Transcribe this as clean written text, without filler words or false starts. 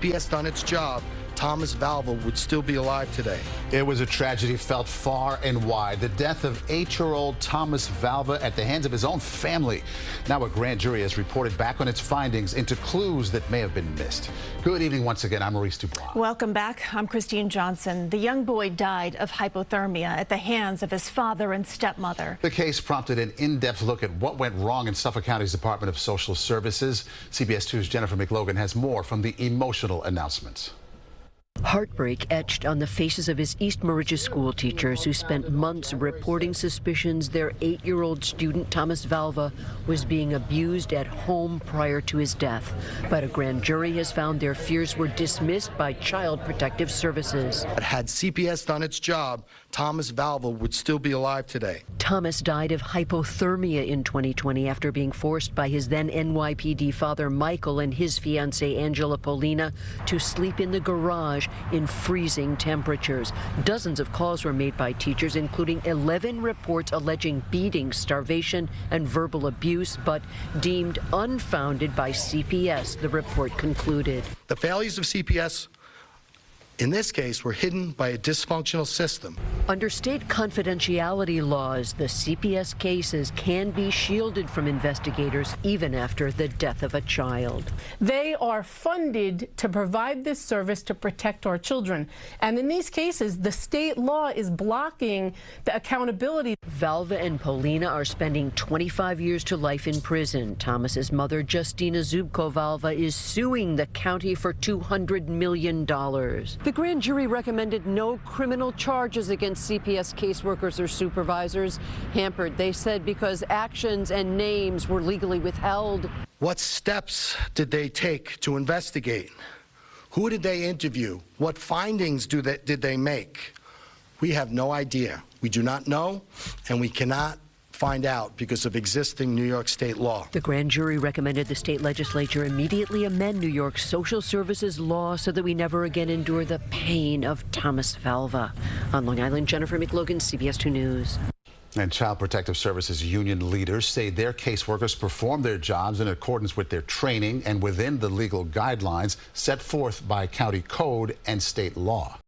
CPS done its job, Thomas Valva would still be alive today. It was a tragedy felt far and wide. The death of 8-year-old Thomas Valva at the hands of his own family. Now a grand jury has reported back on its findings into clues that may have been missed. Good evening once again. I'm Maurice Dubois. Welcome back. I'm Christine Johnson. The young boy died of hypothermia at the hands of his father and stepmother. The case prompted an in-depth look at what went wrong in Suffolk County's Department of Social Services. CBS 2's Jennifer McLogan has more from the emotional announcements. Heartbreak etched on the faces of his East Moriches school teachers who spent months reporting suspicions their 8-year-old student Thomas Valva was being abused at home prior to his death. But a grand jury has found their fears were dismissed by Child Protective Services. Had CPS done its job, Thomas Valva would still be alive today. Thomas died of hypothermia in 2020 after being forced by his then NYPD father Michael and his fiancée Angela Polina to sleep in the garage in freezing temperatures. Dozens of calls were made by teachers, including 11 reports alleging beating, starvation, and verbal abuse, but deemed unfounded by CPS, the report concluded. The failures of CPS in this case were hidden by a dysfunctional system. Under state confidentiality laws, the CPS cases can be shielded from investigators even after the death of a child. They are funded to provide this service to protect our children. And in these cases, the state law is blocking the accountability. Valva and Polina are spending 25 years to life in prison. Thomas's mother, Justina Zubko Valva, is suing the county for $200 million. The grand jury recommended no criminal charges against CPS caseworkers or supervisors. Hampered, they said, because actions and names were legally withheld. What steps did they take to investigate? Who did they interview? What findings did they make? We have no idea. We do not know, and we cannot find out because of existing New York state law. The grand jury recommended the state legislature immediately amend New York's social services law so that we never again endure the pain of Thomas Valva. On Long Island, Jennifer McLogan, CBS 2 News. And Child Protective Services union leaders say their caseworkers perform their jobs in accordance with their training and within the legal guidelines set forth by county code and state law.